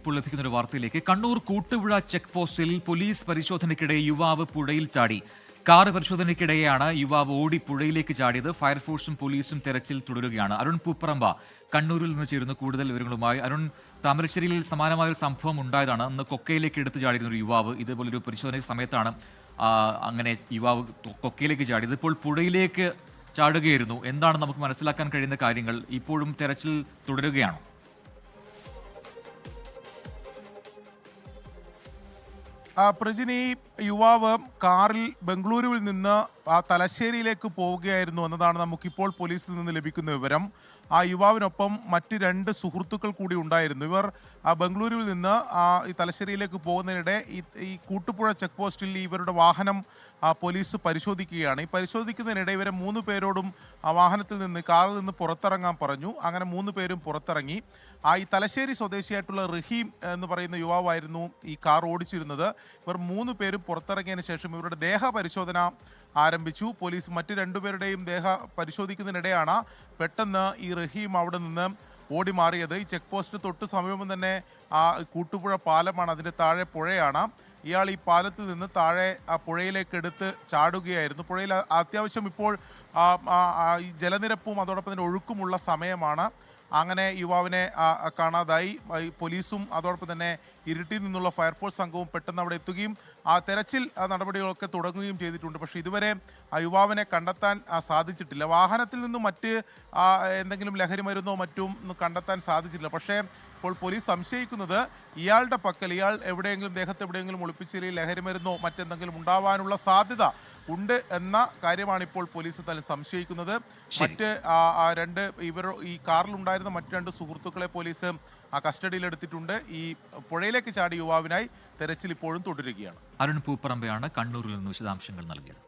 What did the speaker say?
ഇപ്പോൾ ലഭിക്കുന്ന ഒരു വാർത്തയിലേക്ക്. കണ്ണൂർ കൂട്ടുപുഴ ചെക്ക് പോസ്റ്റിൽ പോലീസ് പരിശോധനയ്ക്കിടെ യുവാവ് പുഴയിൽ ചാടി. കാർ പരിശോധനയ്ക്കിടെയാണ് യുവാവ് ഓടി പുഴയിലേക്ക് ചാടിയത്. ഫയർഫോഴ്സും പോലീസും തെരച്ചിൽ തുടരുകയാണ്. അരുൺ പൂപ്പറമ്പ കണ്ണൂരിൽ നിന്ന് ചേരുന്നു കൂടുതൽ വിവരങ്ങളുമായി. അരുൺ, താമരശ്ശേരിയിൽ സമാനമായ ഒരു സംഭവം ഉണ്ടായതാണ്. അന്ന് കൊക്കയിലേക്ക് എടുത്തു ചാടിയിരുന്ന ഒരു യുവാവ് ഇതേപോലൊരു പരിശോധന സമയത്താണ് അങ്ങനെ യുവാവ് കൊക്കയിലേക്ക് ചാടിയത്. ഇപ്പോൾ പുഴയിലേക്ക് ചാടുകയായിരുന്നു. എന്താണ് നമുക്ക് മനസ്സിലാക്കാൻ കഴിയുന്ന കാര്യങ്ങൾ? ഇപ്പോഴും തെരച്ചിൽ തുടരുകയാണോ? പ്രജിനി, യുവാവ് കാറിൽ ബംഗളൂരുവിൽ നിന്ന് തലശ്ശേരിയിലേക്ക് പോവുകയായിരുന്നു എന്നതാണ് നമുക്കിപ്പോൾ പോലീസിൽ നിന്ന് ലഭിക്കുന്ന വിവരം. ആ യുവാവിനൊപ്പം മറ്റ് 2 സുഹൃത്തുക്കൾ കൂടി ഉണ്ടായിരുന്നു. ഇവർ ബംഗളൂരുവിൽ നിന്ന് ഈ തലശ്ശേരിയിലേക്ക് പോകുന്നതിനിടെ ഈ കൂട്ടുപുഴ ചെക്ക് പോസ്റ്റിൽ ഇവരുടെ വാഹനം പോലീസ് പരിശോധിക്കുകയാണ്. ഈ പരിശോധിക്കുന്നതിനിടെ ഇവരെ 3 പേരോടും വാഹനത്തിൽ നിന്ന് കാറിൽ നിന്ന് പുറത്തിറങ്ങാൻ പറഞ്ഞു. അങ്ങനെ 3 പേരും പുറത്തിറങ്ങി. ഈ തലശ്ശേരി സ്വദേശിയായിട്ടുള്ള റഹീം എന്ന് പറയുന്ന യുവാവായിരുന്നു ഈ കാർ ഓടിച്ചിരുന്നത്. ഇവർ 3 പേരും പുറത്തിറങ്ങിയതിന് ശേഷം ഇവരുടെ ദേഹ പരിശോധന ആരംഭിച്ചു. പോലീസ് മറ്റ് 2 പേരുടെയും ദേഹ പരിശോധിക്കുന്നതിനിടെയാണ് പെട്ടെന്ന് ഈ റഹീം അവിടെ നിന്ന് ഓടി മാറിയത്. ഈ ചെക്ക് പോസ്റ്റ് തൊട്ട് സമീപം തന്നെ കൂട്ടുപുഴ പാലമാണ്, അതിൻ്റെ താഴെ പുഴയാണ്. ഇയാൾ ഈ പാലത്തിൽ നിന്ന് താഴെ പുഴയിലേക്ക് എടുത്ത് ചാടുകയായിരുന്നു. പുഴയിൽ അത്യാവശ്യം ഇപ്പോൾ ഈ ജലനിരപ്പും അതോടൊപ്പം തന്നെ ഒഴുക്കുമുള്ള സമയമാണ്. അങ്ങനെ യുവാവിനെ കാണാതായി. പോലീസും അതോടൊപ്പം തന്നെ ഇരുട്ടിയിൽ നിന്നുള്ള ഫയർഫോഴ്സ് സംഘവും പെട്ടെന്ന് അവിടെ എത്തുകയും തെരച്ചിൽ നടപടികളൊക്കെ തുടങ്ങുകയും ചെയ്തിട്ടുണ്ട്. പക്ഷേ ഇതുവരെ യുവാവിനെ കണ്ടെത്താൻ സാധിച്ചിട്ടില്ല. വാഹനത്തിൽ നിന്നും മറ്റ് എന്തെങ്കിലും ലഹരി മരുന്നോ മറ്റും കണ്ടെത്താൻ സാധിച്ചിട്ടില്ല. പക്ഷേ ഇപ്പോൾ പോലീസ് സംശയിക്കുന്നത് ഇയാളുടെ പക്കൽ ഇയാൾ എവിടെയെങ്കിലും ദേഹത്ത് എവിടെയെങ്കിലും ഒളിപ്പിച്ചില്ലെങ്കിൽ ലഹരി മരുന്നോ മറ്റെന്തെങ്കിലും ഉണ്ടാവാനുള്ള സാധ്യത ഉണ്ട് എന്ന കാര്യമാണ് ഇപ്പോൾ പോലീസ് തന്നെ സംശയിക്കുന്നത്. മറ്റ് 2 ഈ കാറിലുണ്ടായിരുന്ന മറ്റ് 2 സുഹൃത്തുക്കളെ പോലീസ് കസ്റ്റഡിയിലെടുത്തിട്ടുണ്ട്. ഈ പുഴയിലേക്ക് ചാടിയ യുവാവിനായി തെരച്ചിൽ ഇപ്പോഴും തുടരുകയാണ്. അരുൺ പൂപ്പറമ്പയാണ് കണ്ണൂരിൽ നിന്ന് വിശദാംശങ്ങൾ നൽകിയത്.